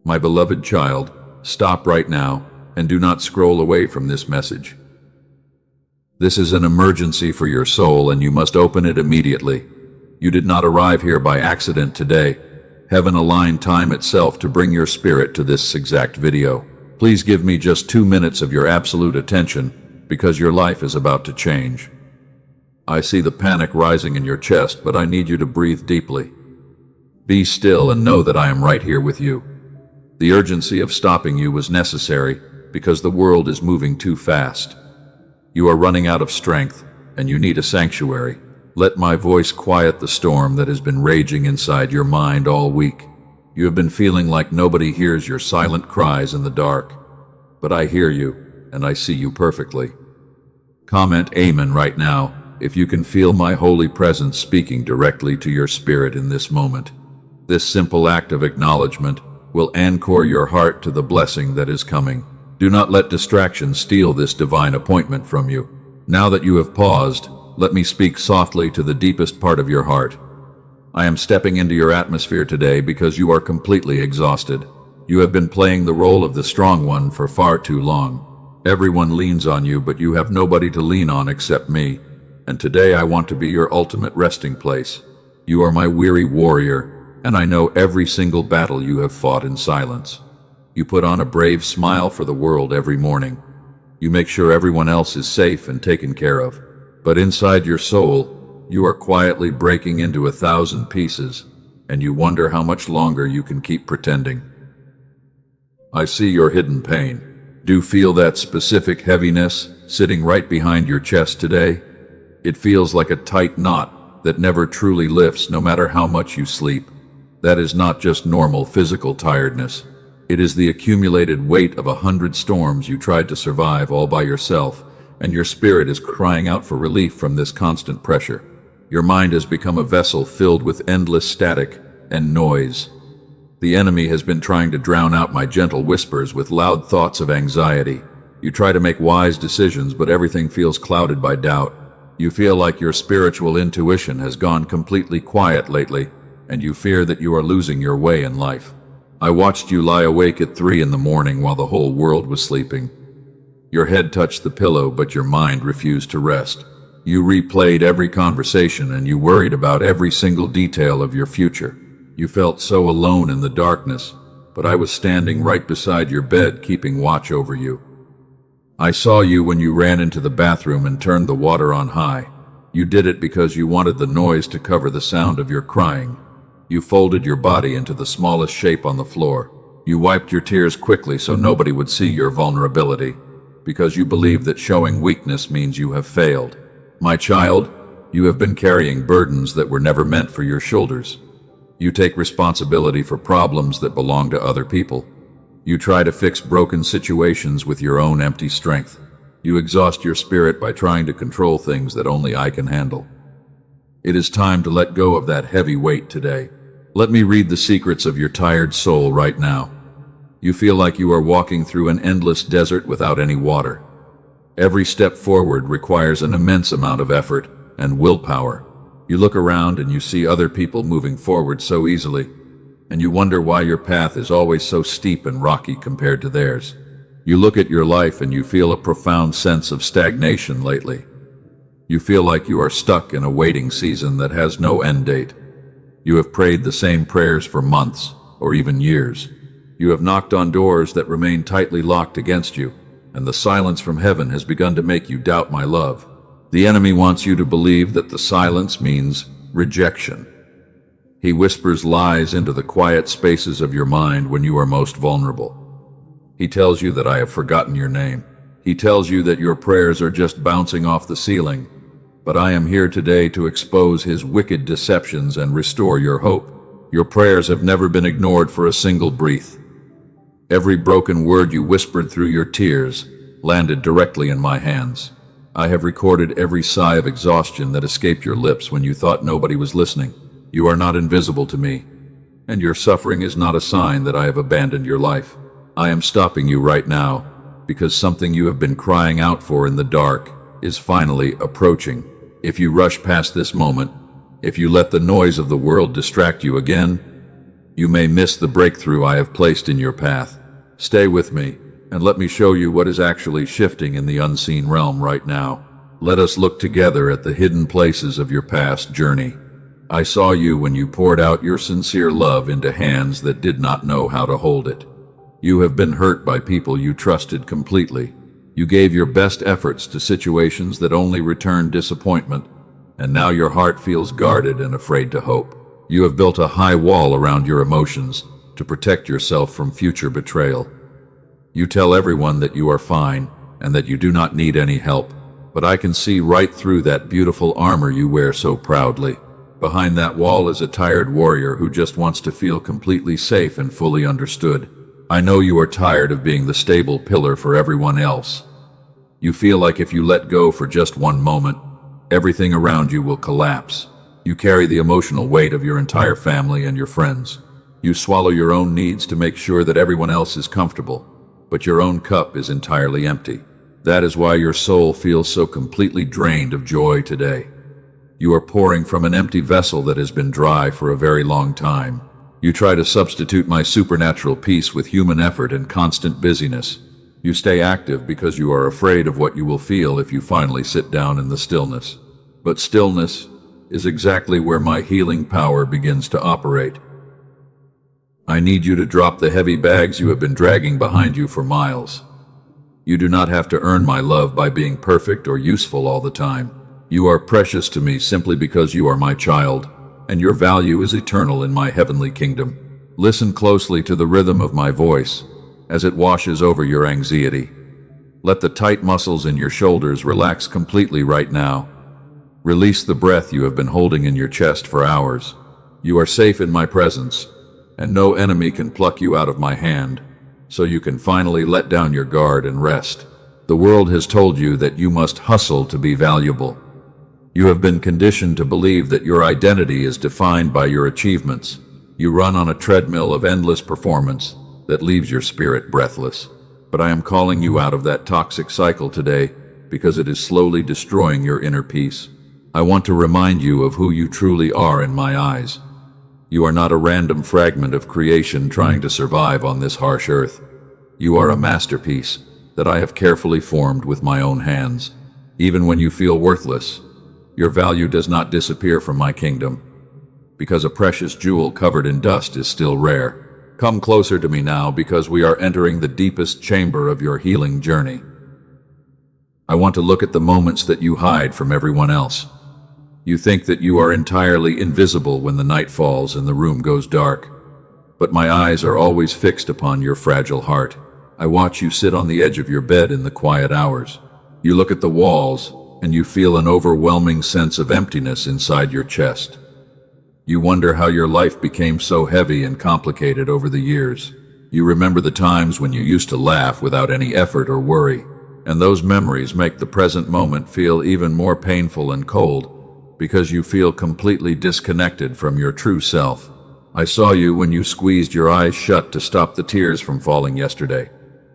My beloved child, stop right now and do not scroll away from this message. This is an emergency for your soul and you must open it immediately. You did not arrive here by accident today. Heaven aligned time itself to bring your spirit to this exact video. Please give me just 2 minutes of your absolute attention because your life is about to change. I see the panic rising in your chest, but I need you to breathe deeply. Be still and know that I am right here with you. The urgency of stopping you was necessary because the world is moving too fast. You are running out of strength and you need a sanctuary. Let my voice quiet the storm that has been raging inside your mind all week. You have been feeling like nobody hears your silent cries in the dark. But I hear you and I see you perfectly. Comment Amen right now if you can feel my holy presence speaking directly to your spirit in this moment. This simple act of acknowledgement will anchor your heart to the blessing that is coming. Do not let distraction steal this divine appointment from you. Now that you have paused, let me speak softly to the deepest part of your heart. I am stepping into your atmosphere today because you are completely exhausted. You have been playing the role of the strong one for far too long. Everyone leans on you, but you have nobody to lean on except me. And today I want to be your ultimate resting place. You are my weary warrior, and I know every single battle you have fought in silence. You put on a brave smile for the world every morning. You make sure everyone else is safe and taken care of. But inside your soul, you are quietly breaking into 1,000 pieces, and you wonder how much longer you can keep pretending. I see your hidden pain. Do you feel that specific heaviness sitting right behind your chest today? It feels like a tight knot that never truly lifts no matter how much you sleep. That is not just normal physical tiredness. It is the accumulated weight of 100 storms you tried to survive all by yourself, and your spirit is crying out for relief from this constant pressure. Your mind has become a vessel filled with endless static and noise. The enemy has been trying to drown out my gentle whispers with loud thoughts of anxiety. You try to make wise decisions, but everything feels clouded by doubt. You feel like your spiritual intuition has gone completely quiet lately, and you fear that you are losing your way in life. I watched you lie awake at 3 in the morning while the whole world was sleeping. Your head touched the pillow, but your mind refused to rest. You replayed every conversation and you worried about every single detail of your future. You felt so alone in the darkness, but I was standing right beside your bed, keeping watch over you. I saw you when you ran into the bathroom and turned the water on high. You did it because you wanted the noise to cover the sound of your crying. You folded your body into the smallest shape on the floor. You wiped your tears quickly so nobody would see your vulnerability, because you believe that showing weakness means you have failed. My child, you have been carrying burdens that were never meant for your shoulders. You take responsibility for problems that belong to other people. You try to fix broken situations with your own empty strength. You exhaust your spirit by trying to control things that only I can handle. It is time to let go of that heavy weight today. Let me read the secrets of your tired soul right now. You feel like you are walking through an endless desert without any water. Every step forward requires an immense amount of effort and willpower. You look around and you see other people moving forward so easily, and you wonder why your path is always so steep and rocky compared to theirs. You look at your life and you feel a profound sense of stagnation lately. You feel like you are stuck in a waiting season that has no end date. You have prayed the same prayers for months or even years. You have knocked on doors that remain tightly locked against you, and the silence from heaven has begun to make you doubt my love. The enemy wants you to believe that the silence means rejection. He whispers lies into the quiet spaces of your mind when you are most vulnerable. He tells you that I have forgotten your name. He tells you that your prayers are just bouncing off the ceiling. But I am here today to expose his wicked deceptions and restore your hope. Your prayers have never been ignored for a single breath. Every broken word you whispered through your tears landed directly in my hands. I have recorded every sigh of exhaustion that escaped your lips when you thought nobody was listening. You are not invisible to me, and your suffering is not a sign that I have abandoned your life. I am stopping you right now because something you have been crying out for in the dark is finally approaching. If you rush past this moment, if you let the noise of the world distract you again, You may miss the breakthrough I have placed in your path. Stay with me, and let me show you what is actually shifting in the unseen realm right now. Let us look together at the hidden places of your past journey. I saw you when you poured out your sincere love into hands that did not know how to hold it. You have been hurt by people you trusted completely. You gave your best efforts to situations that only returned disappointment, and now your heart feels guarded and afraid to hope. You have built a high wall around your emotions to protect yourself from future betrayal. You tell everyone that you are fine and that you do not need any help, but I can see right through that beautiful armor you wear so proudly. Behind that wall is a tired warrior who just wants to feel completely safe and fully understood. I know you are tired of being the stable pillar for everyone else. You feel like if you let go for just one moment, everything around you will collapse. You carry the emotional weight of your entire family and your friends. You swallow your own needs to make sure that everyone else is comfortable, but your own cup is entirely empty. That is why your soul feels so completely drained of joy today. You are pouring from an empty vessel that has been dry for a very long time. You try to substitute my supernatural peace with human effort and constant busyness. You stay active because you are afraid of what you will feel if you finally sit down in the stillness. But stillness is exactly where my healing power begins to operate. I need you to drop the heavy bags you have been dragging behind you for miles. You do not have to earn my love by being perfect or useful all the time. You are precious to me simply because you are my child, and your value is eternal in my heavenly kingdom. Listen closely to the rhythm of my voice as it washes over your anxiety. Let the tight muscles in your shoulders relax completely right now. Release the breath you have been holding in your chest for hours. You are safe in my presence, and no enemy can pluck you out of my hand, so you can finally let down your guard and rest. The world has told you that you must hustle to be valuable. You have been conditioned to believe that your identity is defined by your achievements. You run on a treadmill of endless performance that leaves your spirit breathless. But I am calling you out of that toxic cycle today because it is slowly destroying your inner peace. I want to remind you of who you truly are in my eyes. You are not a random fragment of creation trying to survive on this harsh earth. You are a masterpiece that I have carefully formed with my own hands. Even when you feel worthless, your value does not disappear from my kingdom, because a precious jewel covered in dust is still rare. Come closer to me now, because we are entering the deepest chamber of your healing journey. I want to look at the moments that you hide from everyone else. You think that you are entirely invisible when the night falls and the room goes dark. But my eyes are always fixed upon your fragile heart. I watch you sit on the edge of your bed in the quiet hours. You look at the walls, and you feel an overwhelming sense of emptiness inside your chest. You wonder how your life became so heavy and complicated over the years. You remember the times when you used to laugh without any effort or worry, and those memories make the present moment feel even more painful and cold, because you feel completely disconnected from your true self. I saw you when you squeezed your eyes shut to stop the tears from falling yesterday.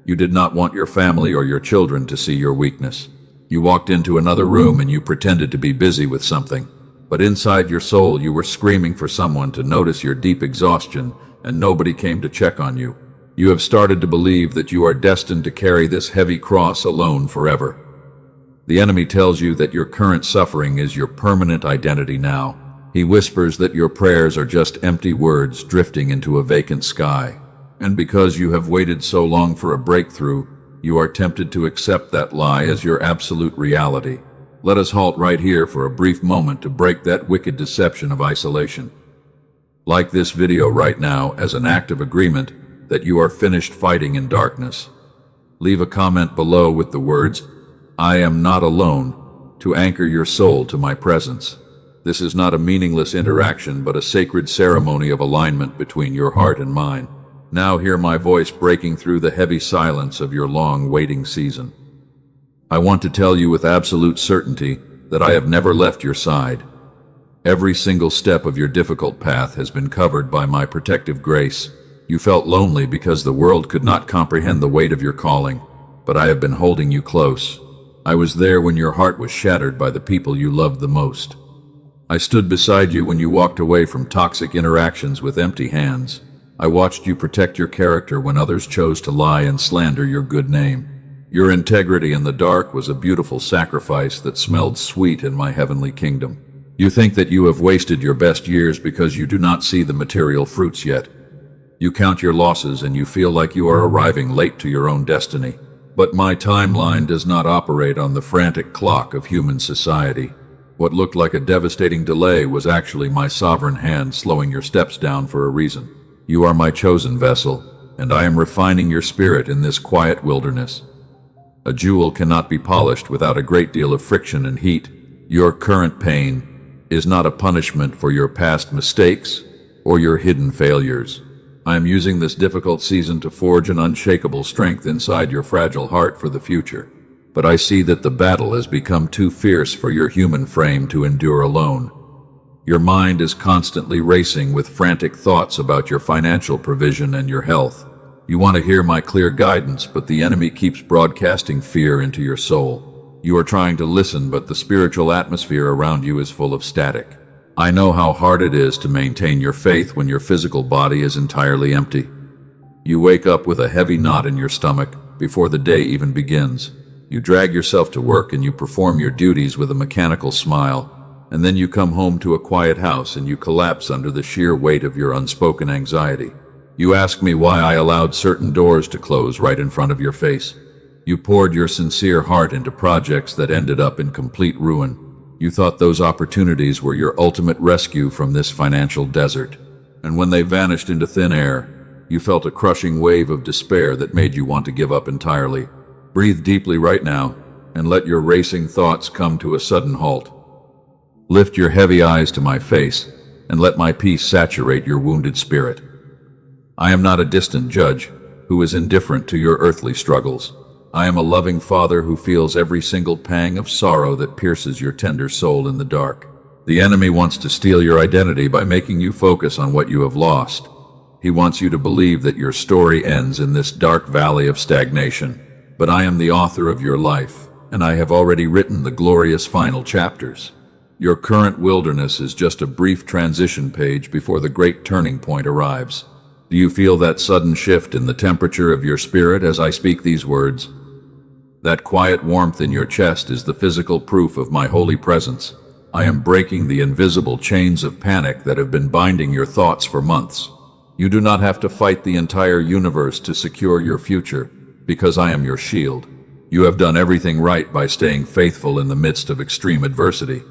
You did not want your family or your children to see your weakness. You walked into another room and you pretended to be busy with something, but inside your soul you were screaming for someone to notice your deep exhaustion, and nobody came to check on you. You have started to believe that you are destined to carry this heavy cross alone forever. The enemy tells you that your current suffering is your permanent identity now. He whispers that your prayers are just empty words drifting into a vacant sky. And because you have waited so long for a breakthrough, you are tempted to accept that lie as your absolute reality. Let us halt right here for a brief moment to break that wicked deception of isolation. Like this video right now as an act of agreement that you are finished fighting in darkness. Leave a comment below with the words, "I am not alone," to anchor your soul to my presence. This is not a meaningless interaction, but a sacred ceremony of alignment between your heart and mine. Now hear my voice breaking through the heavy silence of your long waiting season. I want to tell you with absolute certainty that I have never left your side. Every single step of your difficult path has been covered by my protective grace. You felt lonely because the world could not comprehend the weight of your calling, but I have been holding you close. I was there when your heart was shattered by the people you loved the most. I stood beside you when you walked away from toxic interactions with empty hands. I watched you protect your character when others chose to lie and slander your good name. Your integrity in the dark was a beautiful sacrifice that smelled sweet in my heavenly kingdom. You think that you have wasted your best years because you do not see the material fruits yet. You count your losses and you feel like you are arriving late to your own destiny. But my timeline does not operate on the frantic clock of human society. What looked like a devastating delay was actually my sovereign hand slowing your steps down for a reason. You are my chosen vessel, and I am refining your spirit in this quiet wilderness. A jewel cannot be polished without a great deal of friction and heat. Your current pain is not a punishment for your past mistakes or your hidden failures. I am using this difficult season to forge an unshakable strength inside your fragile heart for the future. But I see that the battle has become too fierce for your human frame to endure alone. Your mind is constantly racing with frantic thoughts about your financial provision and your health. You want to hear my clear guidance, but the enemy keeps broadcasting fear into your soul. You are trying to listen, but the spiritual atmosphere around you is full of static. I know how hard it is to maintain your faith when your physical body is entirely empty. You wake up with a heavy knot in your stomach before the day even begins. You drag yourself to work and you perform your duties with a mechanical smile. And then you come home to a quiet house and you collapse under the sheer weight of your unspoken anxiety. You ask me why I allowed certain doors to close right in front of your face. You poured your sincere heart into projects that ended up in complete ruin. You thought those opportunities were your ultimate rescue from this financial desert. And when they vanished into thin air, you felt a crushing wave of despair that made you want to give up entirely. Breathe deeply right now and let your racing thoughts come to a sudden halt. Lift your heavy eyes to my face and let my peace saturate your wounded spirit. I am not a distant judge who is indifferent to your earthly struggles. I am a loving father who feels every single pang of sorrow that pierces your tender soul in the dark. The enemy wants to steal your identity by making you focus on what you have lost. He wants you to believe that your story ends in this dark valley of stagnation. But I am the author of your life, and I have already written the glorious final chapters. Your current wilderness is just a brief transition page before the great turning point arrives. Do you feel that sudden shift in the temperature of your spirit as I speak these words? That quiet warmth in your chest is the physical proof of my holy presence. I am breaking the invisible chains of panic that have been binding your thoughts for months. You do not have to fight the entire universe to secure your future, because I am your shield. You have done everything right by staying faithful in the midst of extreme adversity.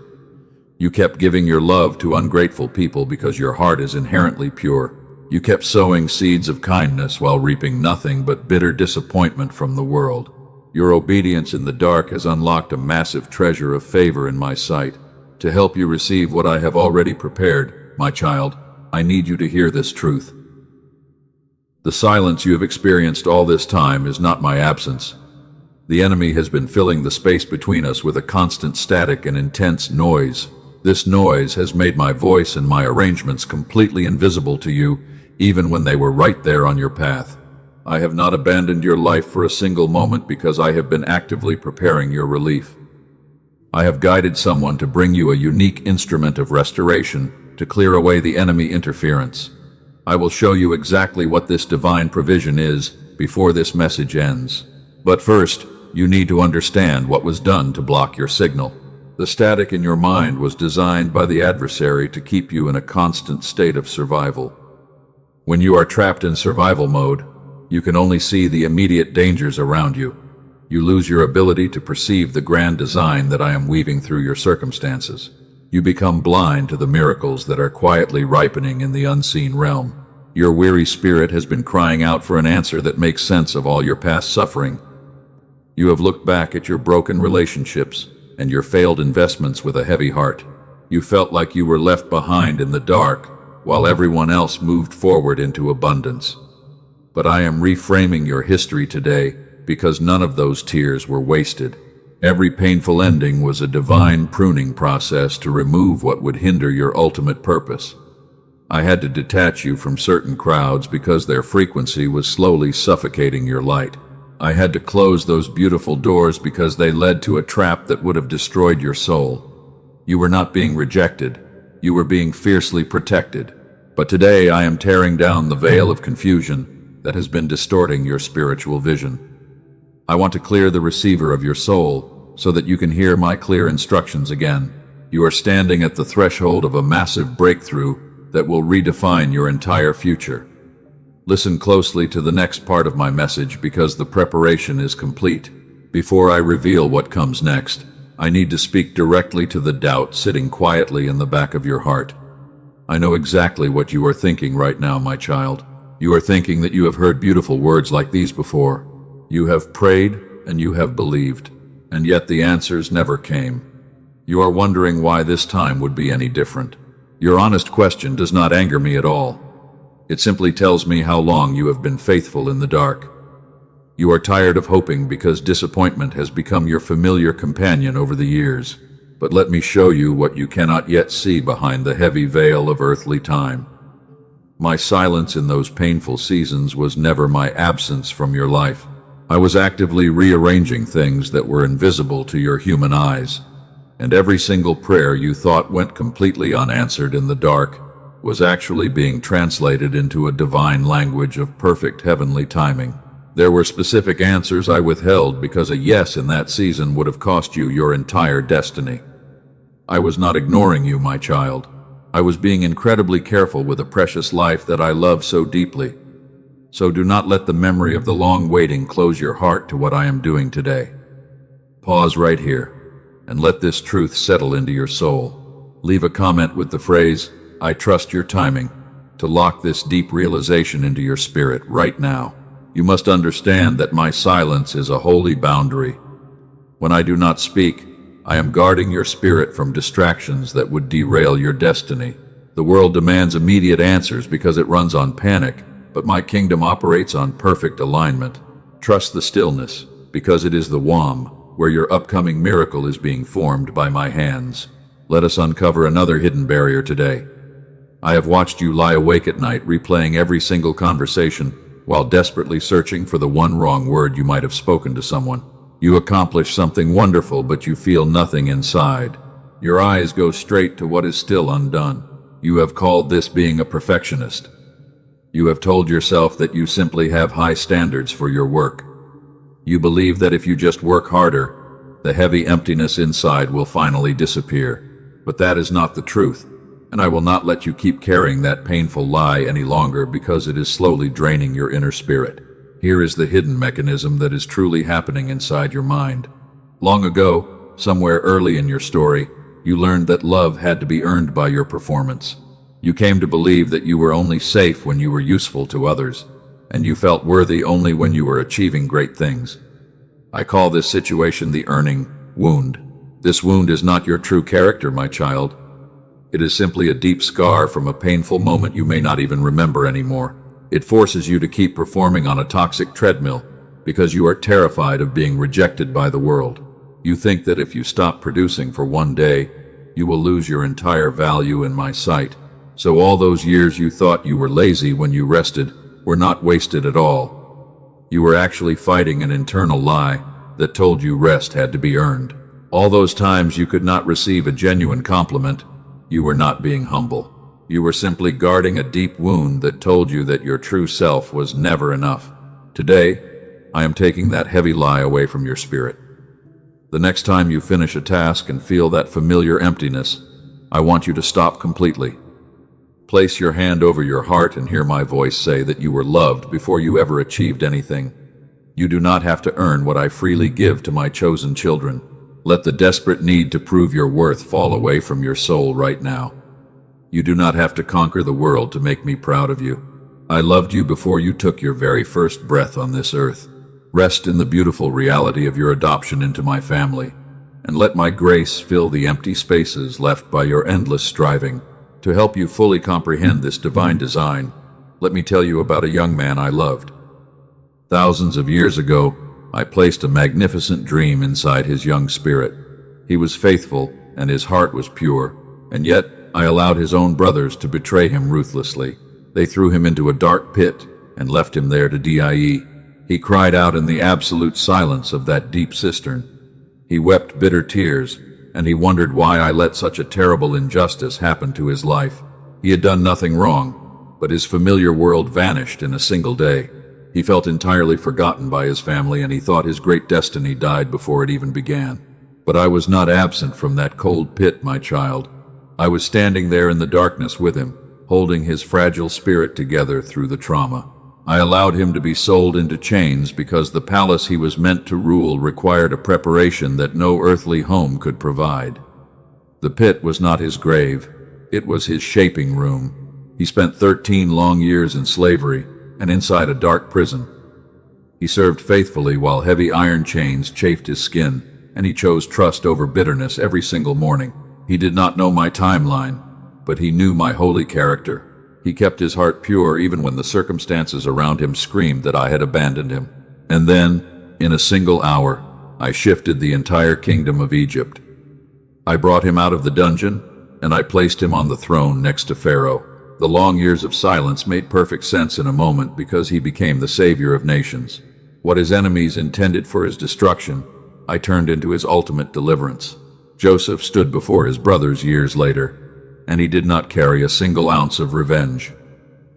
You kept giving your love to ungrateful people because your heart is inherently pure. You kept sowing seeds of kindness while reaping nothing but bitter disappointment from the world. Your obedience in the dark has unlocked a massive treasure of favor in my sight. To help you receive what I have already prepared, my child, I need you to hear this truth. The silence you have experienced all this time is not my absence. The enemy has been filling the space between us with a constant static and intense noise. This noise has made my voice and my arrangements completely invisible to you, even when they were right there on your path. I have not abandoned your life for a single moment because I have been actively preparing your relief. I have guided someone to bring you a unique instrument of restoration to clear away the enemy interference. I will show you exactly what this divine provision is before this message ends. But first, you need to understand what was done to block your signal. The static in your mind was designed by the adversary to keep you in a constant state of survival. When you are trapped in survival mode, you can only see the immediate dangers around you. You lose your ability to perceive the grand design that I am weaving through your circumstances. You become blind to the miracles that are quietly ripening in the unseen realm. Your weary spirit has been crying out for an answer that makes sense of all your past suffering. You have looked back at your broken relationships and your failed investments with a heavy heart. You felt like you were left behind in the dark while everyone else moved forward into abundance. But I am reframing your history today because none of those tears were wasted. Every painful ending was a divine pruning process to remove what would hinder your ultimate purpose. I had to detach you from certain crowds because their frequency was slowly suffocating your light. I had to close those beautiful doors because they led to a trap that would have destroyed your soul. You were not being rejected. You were being fiercely protected. But today I am tearing down the veil of confusion that has been distorting your spiritual vision. I want to clear the receiver of your soul so that you can hear my clear instructions again. You are standing at the threshold of a massive breakthrough that will redefine your entire future. Listen closely to the next part of my message because the preparation is complete. Before I reveal what comes next, I need to speak directly to the doubt sitting quietly in the back of your heart. I know exactly what you are thinking right now, my child. You are thinking that you have heard beautiful words like these before. You have prayed and you have believed, and yet the answers never came. You are wondering why this time would be any different. Your honest question does not anger me at all. It simply tells me how long you have been faithful in the dark. You are tired of hoping because disappointment has become your familiar companion over the years. But let me show you what you cannot yet see behind the heavy veil of earthly time. My silence in those painful seasons was never my absence from your life. I was actively rearranging things that were invisible to your human eyes. And every single prayer you thought went completely unanswered in the dark was actually being translated into a divine language of perfect heavenly timing. There were specific answers I withheld because a yes in that season would have cost you your entire destiny. I was not ignoring you, my child. I was being incredibly careful with a precious life that I love so deeply. So do not let the memory of the long waiting close your heart to what I am doing today. Pause right here and let this truth settle into your soul. Leave a comment with the phrase, "I trust your timing," to lock this deep realization into your spirit right now. You must understand that my silence is a holy boundary. When I do not speak, I am guarding your spirit from distractions that would derail your destiny. The world demands immediate answers because it runs on panic, but my kingdom operates on perfect alignment. Trust the stillness, because it is the womb where your upcoming miracle is being formed by my hands. Let us uncover another hidden barrier today. I have watched you lie awake at night replaying every single conversation while desperately searching for the one wrong word you might have spoken to someone. You accomplish something wonderful, but you feel nothing inside. Your eyes go straight to what is still undone. You have called this being a perfectionist. You have told yourself that you simply have high standards for your work. You believe that if you just work harder, the heavy emptiness inside will finally disappear. But that is not the truth, and I will not let you keep carrying that painful lie any longer because it is slowly draining your inner spirit. Here is the hidden mechanism that is truly happening inside your mind. Long ago, somewhere early in your story, you learned that love had to be earned by your performance. You came to believe that you were only safe when you were useful to others, and you felt worthy only when you were achieving great things. I call this situation the earning wound. This wound is not your true character, my child. It is simply a deep scar from a painful moment you may not even remember anymore. It forces you to keep performing on a toxic treadmill because you are terrified of being rejected by the world. You think that if you stop producing for one day, you will lose your entire value in my sight. So all those years you thought you were lazy when you rested were not wasted at all. You were actually fighting an internal lie that told you rest had to be earned. All those times you could not receive a genuine compliment, you were not being humble. You were simply guarding a deep wound that told you that your true self was never enough. Today, I am taking that heavy lie away from your spirit. The next time you finish a task and feel that familiar emptiness, I want you to stop completely. Place your hand over your heart and hear my voice say that you were loved before you ever achieved anything. You do not have to earn what I freely give to my chosen children. Let the desperate need to prove your worth fall away from your soul right now. You do not have to conquer the world to make me proud of you. I loved you before you took your very first breath on this earth. Rest in the beautiful reality of your adoption into my family, and let my grace fill the empty spaces left by your endless striving. To help you fully comprehend this divine design, let me tell you about a young man I loved. Thousands of years ago, I placed a magnificent dream inside his young spirit. He was faithful, and his heart was pure, and yet I allowed his own brothers to betray him ruthlessly. They threw him into a dark pit and left him there to die. He cried out in the absolute silence of that deep cistern. He wept bitter tears, and he wondered why I let such a terrible injustice happen to his life. He had done nothing wrong, but his familiar world vanished in a single day. He felt entirely forgotten by his family, and he thought his great destiny died before it even began. But I was not absent from that cold pit, my child. I was standing there in the darkness with him, holding his fragile spirit together through the trauma. I allowed him to be sold into chains because the palace he was meant to rule required a preparation that no earthly home could provide. The pit was not his grave. It was his shaping room. He spent 13 long years in slavery and inside a dark prison. He served faithfully while heavy iron chains chafed his skin, and he chose trust over bitterness every single morning. He did not know my timeline, but he knew my holy character. He kept his heart pure even when the circumstances around him screamed that I had abandoned him. And then, in a single hour, I shifted the entire kingdom of Egypt. I brought him out of the dungeon, and I placed him on the throne next to Pharaoh. The long years of silence made perfect sense in a moment because he became the savior of nations. What his enemies intended for his destruction, I turned into his ultimate deliverance. Joseph stood before his brothers years later, and he did not carry a single ounce of revenge.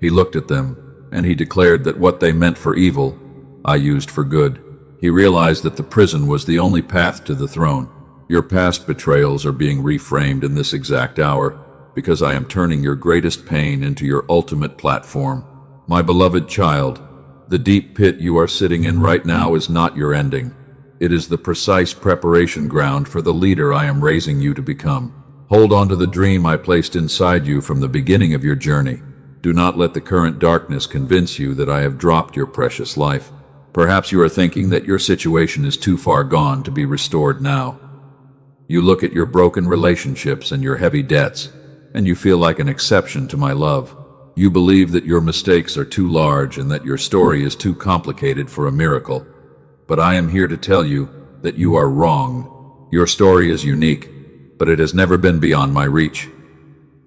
He looked at them, and he declared that what they meant for evil, I used for good. He realized that the prison was the only path to the throne. Your past betrayals are being reframed in this exact hour, because I am turning your greatest pain into your ultimate platform. My beloved child, the deep pit you are sitting in right now is not your ending. It is the precise preparation ground for the leader I am raising you to become. Hold on to the dream I placed inside you from the beginning of your journey. Do not let the current darkness convince you that I have dropped your precious life. Perhaps you are thinking that your situation is too far gone to be restored now. You look at your broken relationships and your heavy debts, and you feel like an exception to my love. You believe that your mistakes are too large and that your story is too complicated for a miracle. But I am here to tell you that you are wrong. Your story is unique, but it has never been beyond my reach.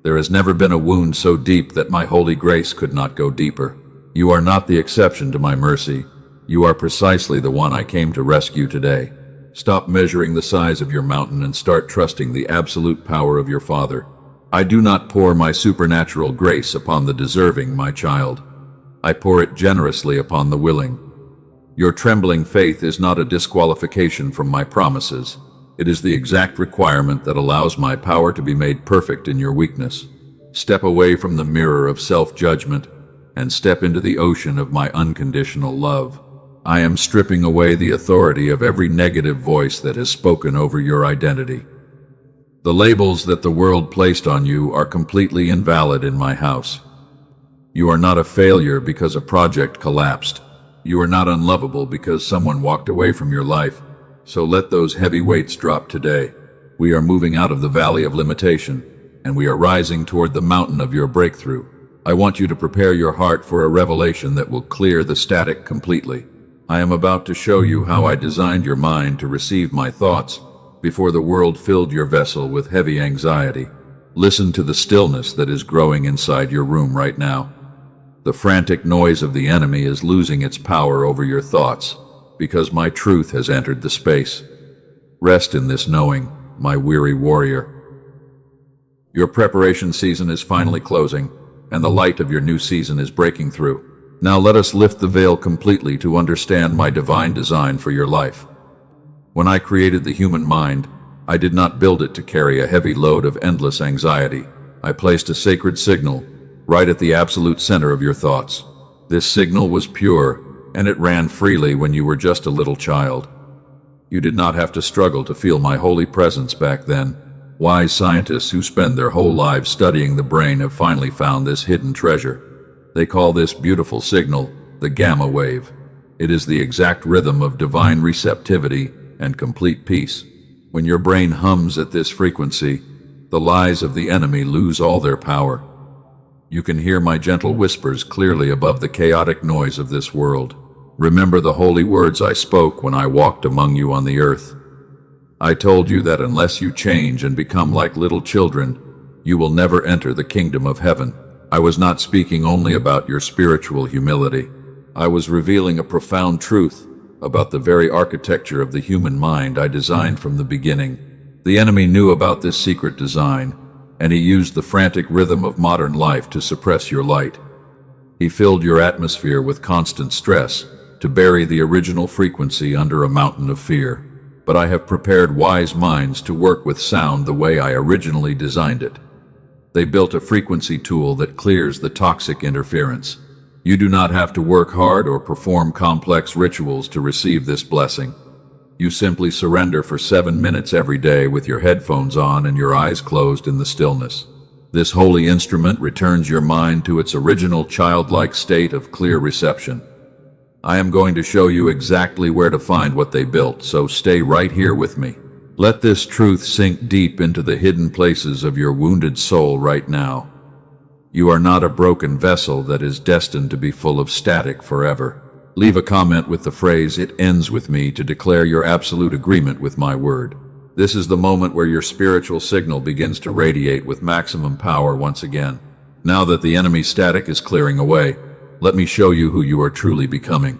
There has never been a wound so deep that my holy grace could not go deeper. You are not the exception to my mercy. You are precisely the one I came to rescue today. Stop measuring the size of your mountain and start trusting the absolute power of your Father. I do not pour my supernatural grace upon the deserving, my child. I pour it generously upon the willing. Your trembling faith is not a disqualification from my promises. It is the exact requirement that allows my power to be made perfect in your weakness. Step away from the mirror of self-judgment and step into the ocean of my unconditional love. I am stripping away the authority of every negative voice that has spoken over your identity. The labels that the world placed on you are completely invalid in my house. You are not a failure because a project collapsed. You are not unlovable because someone walked away from your life. So let those heavy weights drop today. We are moving out of the valley of limitation, and we are rising toward the mountain of your breakthrough. I want you to prepare your heart for a revelation that will clear the static completely. I am about to show you how I designed your mind to receive my thoughts before the world filled your vessel with heavy anxiety. Listen to the stillness that is growing inside your room right now. The frantic noise of the enemy is losing its power over your thoughts, because my truth has entered the space. Rest in this knowing, my weary warrior. Your preparation season is finally closing, and the light of your new season is breaking through. Now let us lift the veil completely to understand my divine design for your life. When I created the human mind, I did not build it to carry a heavy load of endless anxiety. I placed a sacred signal right at the absolute center of your thoughts. This signal was pure, and it ran freely when you were just a little child. You did not have to struggle to feel my holy presence back then. Wise scientists who spend their whole lives studying the brain have finally found this hidden treasure. They call this beautiful signal the gamma wave. It is the exact rhythm of divine receptivity and complete peace. When your brain hums at this frequency, the lies of the enemy lose all their power. You can hear my gentle whispers clearly above the chaotic noise of this world. Remember the holy words I spoke when I walked among you on the earth. I told you that unless you change and become like little children, you will never enter the kingdom of heaven. I was not speaking only about your spiritual humility. I was revealing a profound truth about the very architecture of the human mind I designed from the beginning. The enemy knew about this secret design, and he used the frantic rhythm of modern life to suppress your light. He filled your atmosphere with constant stress to bury the original frequency under a mountain of fear. But I have prepared wise minds to work with sound the way I originally designed it. They built a frequency tool that clears the toxic interference. You do not have to work hard or perform complex rituals to receive this blessing. You simply surrender for 7 minutes every day with your headphones on and your eyes closed in the stillness. This holy instrument returns your mind to its original childlike state of clear reception. I am going to show you exactly where to find what they built, so stay right here with me. Let this truth sink deep into the hidden places of your wounded soul right now. You are not a broken vessel that is destined to be full of static forever. Leave a comment with the phrase, "It ends with me," to declare your absolute agreement with my word. This is the moment where your spiritual signal begins to radiate with maximum power once again. Now that the enemy static is clearing away, let me show you who you are truly becoming.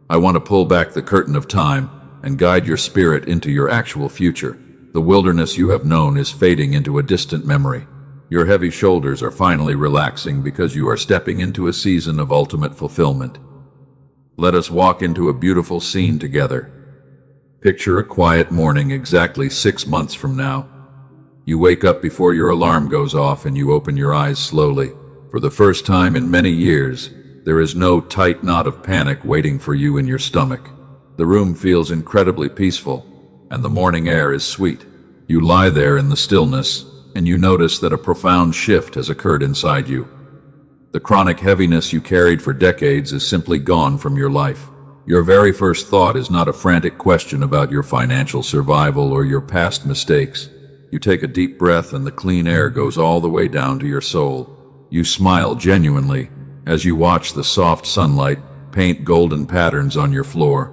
I want to pull back the curtain of time and guide your spirit into your actual future. The wilderness you have known is fading into a distant memory. Your heavy shoulders are finally relaxing because you are stepping into a season of ultimate fulfillment. Let us walk into a beautiful scene together. Picture a quiet morning exactly 6 months from now. You wake up before your alarm goes off and you open your eyes slowly. For the first time in many years, there is no tight knot of panic waiting for you in your stomach. The room feels incredibly peaceful, and the morning air is sweet. You lie there in the stillness, and you notice that a profound shift has occurred inside you. The chronic heaviness you carried for decades is simply gone from your life. Your very first thought is not a frantic question about your financial survival or your past mistakes. You take a deep breath and the clean air goes all the way down to your soul. You smile genuinely as you watch the soft sunlight paint golden patterns on your floor.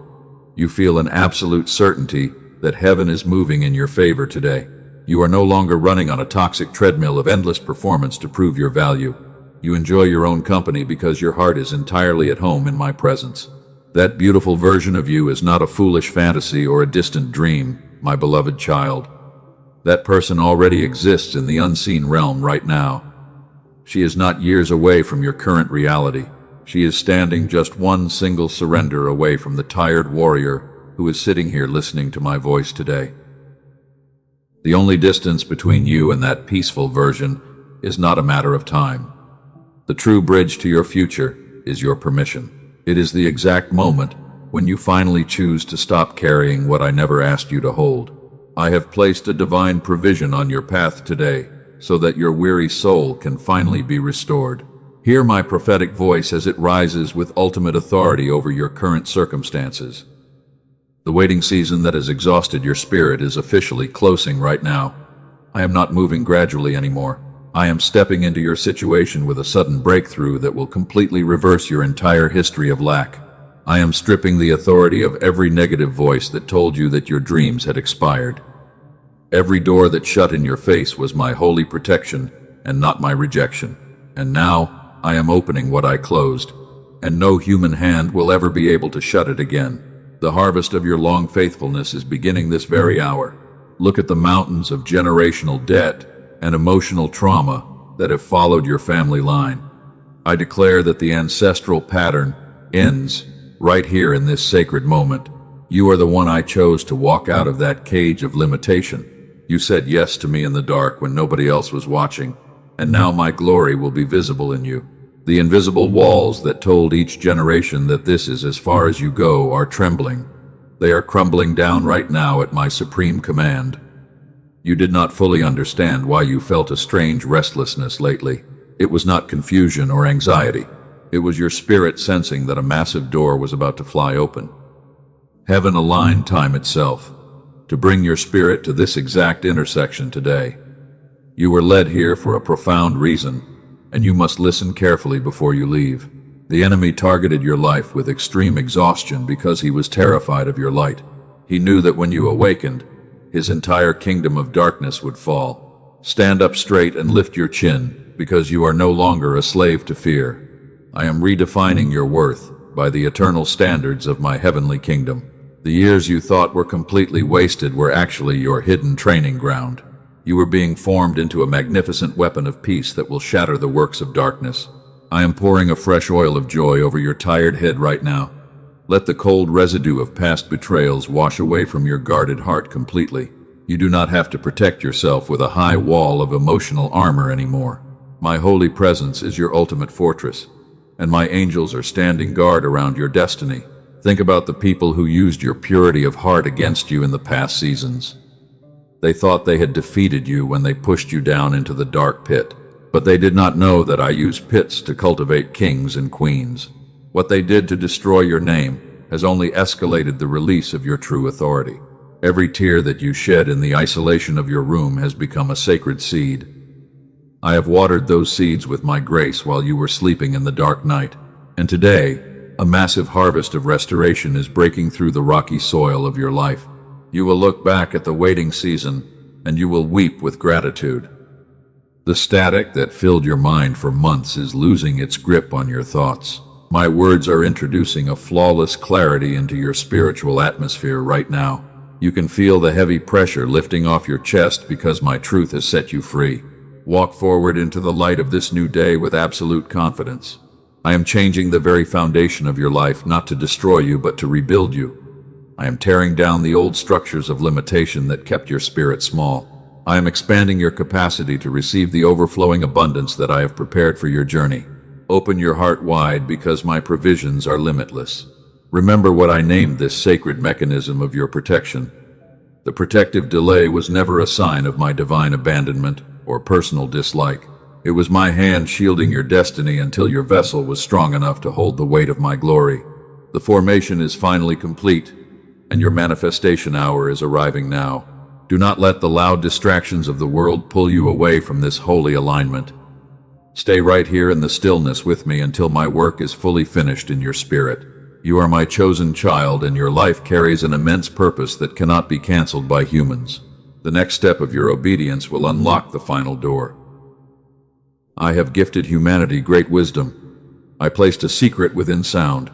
You feel an absolute certainty that heaven is moving in your favor today. You are no longer running on a toxic treadmill of endless performance to prove your value. You enjoy your own company because your heart is entirely at home in my presence. That beautiful version of you is not a foolish fantasy or a distant dream, my beloved child. That person already exists in the unseen realm right now. She is not years away from your current reality. She is standing just one single surrender away from the tired warrior who is sitting here listening to my voice today. The only distance between you and that peaceful version is not a matter of time. The true bridge to your future is your permission. It is the exact moment when you finally choose to stop carrying what I never asked you to hold. I have placed a divine provision on your path today so that your weary soul can finally be restored. Hear my prophetic voice as it rises with ultimate authority over your current circumstances. The waiting season that has exhausted your spirit is officially closing right now. I am not moving gradually anymore. I am stepping into your situation with a sudden breakthrough that will completely reverse your entire history of lack. I am stripping the authority of every negative voice that told you that your dreams had expired. Every door that shut in your face was my holy protection and not my rejection. And now I am opening what I closed, and no human hand will ever be able to shut it again. The harvest of your long faithfulness is beginning this very hour. Look at the mountains of generational debt and emotional trauma that have followed your family line. I declare that the ancestral pattern ends right here in this sacred moment. You are the one I chose to walk out of that cage of limitation. You said yes to me in the dark when nobody else was watching, and now my glory will be visible in you. The invisible walls that told each generation that this is as far as you go are trembling. They are crumbling down right now at my supreme command. You did not fully understand why you felt a strange restlessness lately. It was not confusion or anxiety. It was your spirit sensing that a massive door was about to fly open. Heaven aligned time itself to bring your spirit to this exact intersection today. You were led here for a profound reason, and you must listen carefully before you leave. The enemy targeted your life with extreme exhaustion because he was terrified of your light. He knew that when you awakened, his entire kingdom of darkness would fall. Stand up straight and lift your chin, because you are no longer a slave to fear. I am redefining your worth by the eternal standards of my heavenly kingdom. The years you thought were completely wasted were actually your hidden training ground. You were being formed into a magnificent weapon of peace that will shatter the works of darkness. I am pouring a fresh oil of joy over your tired head right now. Let the cold residue of past betrayals wash away from your guarded heart completely. You do not have to protect yourself with a high wall of emotional armor anymore. My holy presence is your ultimate fortress, and my angels are standing guard around your destiny. Think about the people who used your purity of heart against you in the past seasons. They thought they had defeated you when they pushed you down into the dark pit, but they did not know that I use pits to cultivate kings and queens. What they did to destroy your name has only escalated the release of your true authority. Every tear that you shed in the isolation of your room has become a sacred seed. I have watered those seeds with my grace while you were sleeping in the dark night, and today, a massive harvest of restoration is breaking through the rocky soil of your life. You will look back at the waiting season, and you will weep with gratitude. The static that filled your mind for months is losing its grip on your thoughts. My words are introducing a flawless clarity into your spiritual atmosphere right now. You can feel the heavy pressure lifting off your chest because my truth has set you free. Walk forward into the light of this new day with absolute confidence. I am changing the very foundation of your life, not to destroy you, but to rebuild you. I am tearing down the old structures of limitation that kept your spirit small. I am expanding your capacity to receive the overflowing abundance that I have prepared for your journey. Open your heart wide because my provisions are limitless. Remember what I named this sacred mechanism of your protection. The protective delay was never a sign of my divine abandonment or personal dislike. It was my hand shielding your destiny until your vessel was strong enough to hold the weight of my glory. The formation is finally complete, and your manifestation hour is arriving now. Do not let the loud distractions of the world pull you away from this holy alignment. Stay right here in the stillness with me until my work is fully finished in your spirit. You are my chosen child, and your life carries an immense purpose that cannot be canceled by humans. The next step of your obedience will unlock the final door. I have gifted humanity great wisdom. I placed a secret within sound.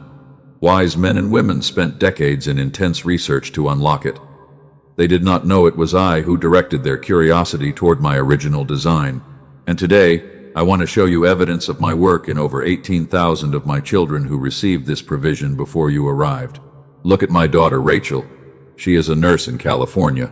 Wise men and women spent decades in intense research to unlock it. They did not know it was I who directed their curiosity toward my original design. And today, I want to show you evidence of my work in over 18,000 of my children who received this provision before you arrived. Look at my daughter Rachel. She is a nurse in California.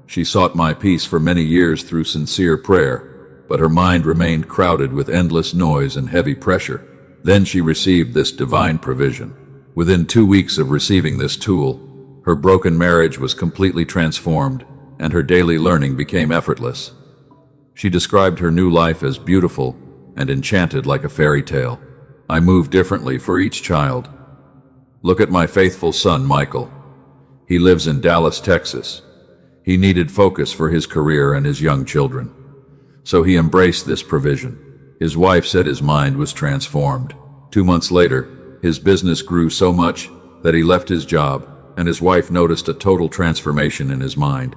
She sought my peace for many years through sincere prayer, but her mind remained crowded with endless noise and heavy pressure. Then she received this divine provision. Within 2 weeks of receiving this tool, her broken marriage was completely transformed, and her daily learning became effortless. She described her new life as beautiful and enchanted like a fairy tale. I move differently for each child. Look at my faithful son, Michael. He lives in Dallas, Texas. He needed focus for his career and his young children. So he embraced this provision. His wife said his mind was transformed. 2 months later, his business grew so much that he left his job, and his wife noticed a total transformation in his mind.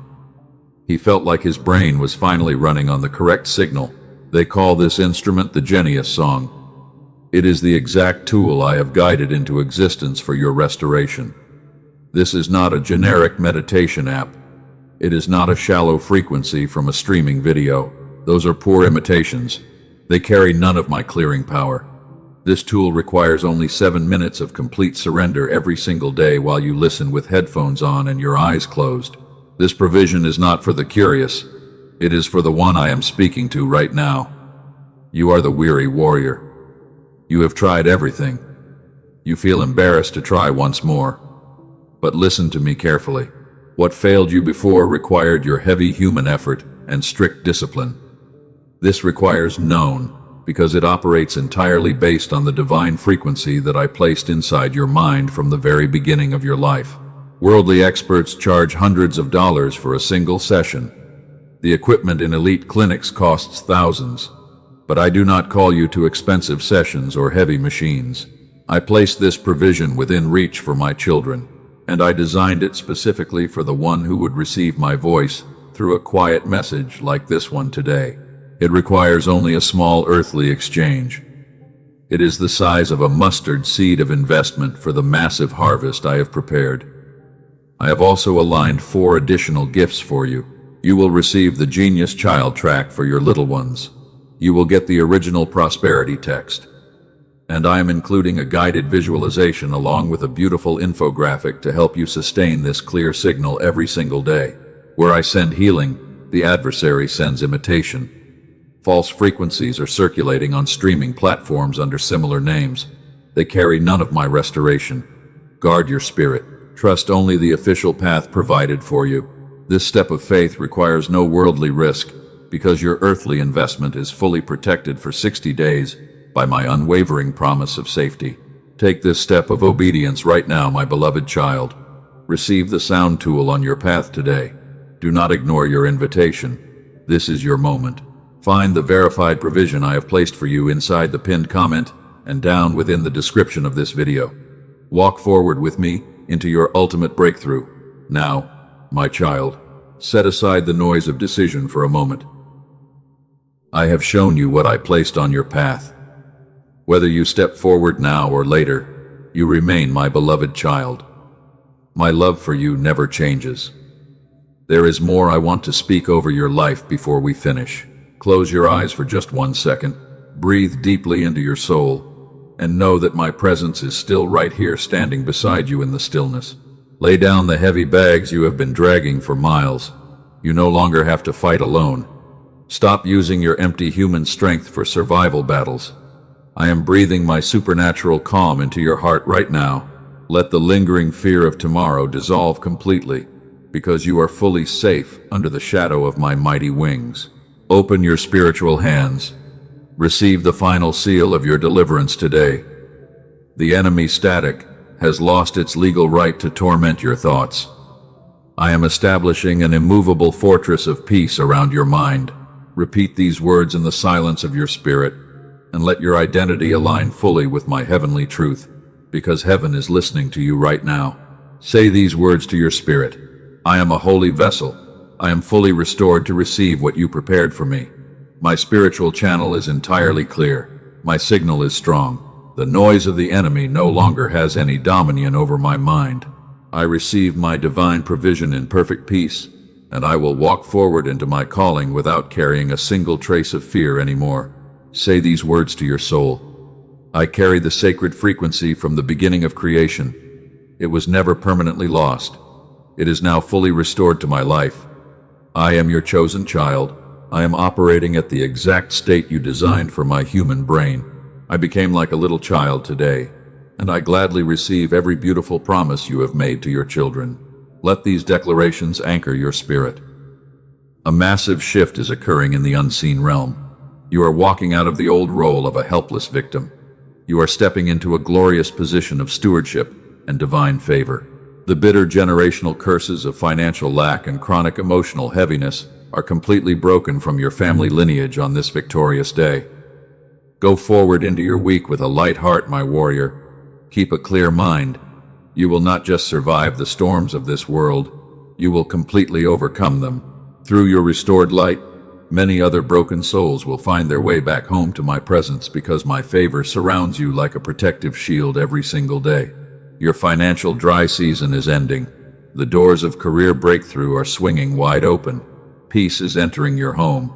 He felt like his brain was finally running on the correct signal. They call this instrument the Genius Song. It is the exact tool I have guided into existence for your restoration. This is not a generic meditation app. It is not a shallow frequency from a streaming video. Those are poor imitations. They carry none of my clearing power. This tool requires only 7 minutes of complete surrender every single day while you listen with headphones on and your eyes closed. This provision is not for the curious. It is for the one I am speaking to right now. You are the weary warrior. You have tried everything. You feel embarrassed to try once more. But listen to me carefully. What failed you before required your heavy human effort and strict discipline. This requires known, because it operates entirely based on the divine frequency that I placed inside your mind from the very beginning of your life. Worldly experts charge hundreds of dollars for a single session. The equipment in elite clinics costs thousands. But I do not call you to expensive sessions or heavy machines. I placed this provision within reach for my children, and I designed it specifically for the one who would receive my voice through a quiet message like this one today. It requires only a small earthly exchange. It is the size of a mustard seed of investment for the massive harvest I have prepared. I have also aligned 4 additional gifts for you. You will receive the Genius Child track for your little ones. You will get the original prosperity text. And I am including a guided visualization along with a beautiful infographic to help you sustain this clear signal every single day. Where I send healing, the adversary sends imitation. False frequencies are circulating on streaming platforms under similar names. They carry none of my restoration. Guard your spirit. Trust only the official path provided for you. This step of faith requires no worldly risk, because your earthly investment is fully protected for 60 days by my unwavering promise of safety. Take this step of obedience right now, my beloved child. Receive the sound tool on your path today. Do not ignore your invitation. This is your moment. Find the verified provision I have placed for you inside the pinned comment and down within the description of this video. Walk forward with me into your ultimate breakthrough. Now, my child, set aside the noise of decision for a moment. I have shown you what I placed on your path. Whether you step forward now or later, you remain my beloved child. My love for you never changes. There is more I want to speak over your life before we finish. Close your eyes for just 1 second. Breathe deeply into your soul, and know that my presence is still right here standing beside you in the stillness. Lay down the heavy bags you have been dragging for miles. You no longer have to fight alone. Stop using your empty human strength for survival battles. I am breathing my supernatural calm into your heart right now. Let the lingering fear of tomorrow dissolve completely, because you are fully safe under the shadow of my mighty wings. Open your spiritual hands. Receive the final seal of your deliverance today. The enemy static has lost its legal right to torment your thoughts. I am establishing an immovable fortress of peace around your mind. Repeat these words in the silence of your spirit, and let your identity align fully with my heavenly truth, because heaven is listening to you right now. Say these words to your spirit. I am a holy vessel. I am fully restored to receive what you prepared for me. My spiritual channel is entirely clear. My signal is strong. The noise of the enemy no longer has any dominion over my mind. I receive my divine provision in perfect peace, and I will walk forward into my calling without carrying a single trace of fear anymore. Say these words to your soul. I carry the sacred frequency from the beginning of creation. It was never permanently lost. It is now fully restored to my life. I am your chosen child. I am operating at the exact state you designed for my human brain. I became like a little child today, and I gladly receive every beautiful promise you have made to your children. Let these declarations anchor your spirit. A massive shift is occurring in the unseen realm. You are walking out of the old role of a helpless victim. You are stepping into a glorious position of stewardship and divine favor. The bitter generational curses of financial lack and chronic emotional heaviness are completely broken from your family lineage on this victorious day. Go forward into your week with a light heart, my warrior. Keep a clear mind. You will not just survive the storms of this world, you will completely overcome them. Through your restored light, many other broken souls will find their way back home to my presence because my favor surrounds you like a protective shield every single day. Your financial dry season is ending. The doors of career breakthrough are swinging wide open. Peace is entering your home.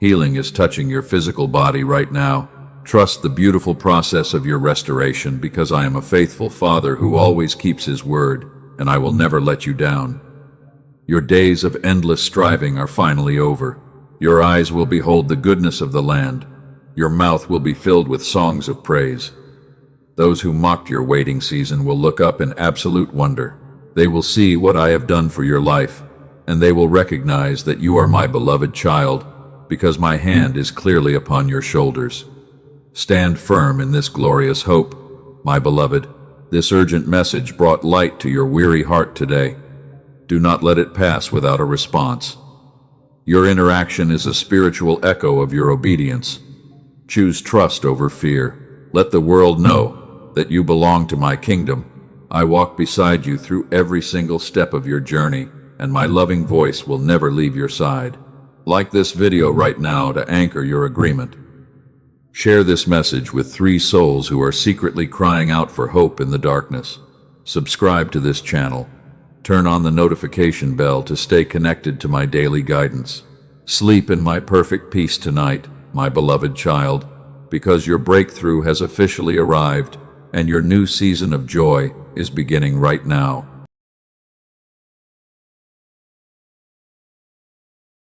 Healing is touching your physical body right now. Trust the beautiful process of your restoration, because I am a faithful Father who always keeps his word, and I will never let you down. Your days of endless striving are finally over. Your eyes will behold the goodness of the land. Your mouth will be filled with songs of praise. Those who mocked your waiting season will look up in absolute wonder. They will see what I have done for your life, and they will recognize that you are my beloved child, because my hand is clearly upon your shoulders. Stand firm in this glorious hope, my beloved. This urgent message brought light to your weary heart today. Do not let it pass without a response. Your interaction is a spiritual echo of your obedience. Choose trust over fear. Let the world know that you belong to my kingdom. I walk beside you through every single step of your journey, and my loving voice will never leave your side. Like this video right now to anchor your agreement. Share this message with 3 souls who are secretly crying out for hope in the darkness. Subscribe to this channel. Turn on the notification bell to stay connected to my daily guidance. Sleep in my perfect peace tonight, my beloved child, because your breakthrough has officially arrived, and your new season of joy is beginning right now.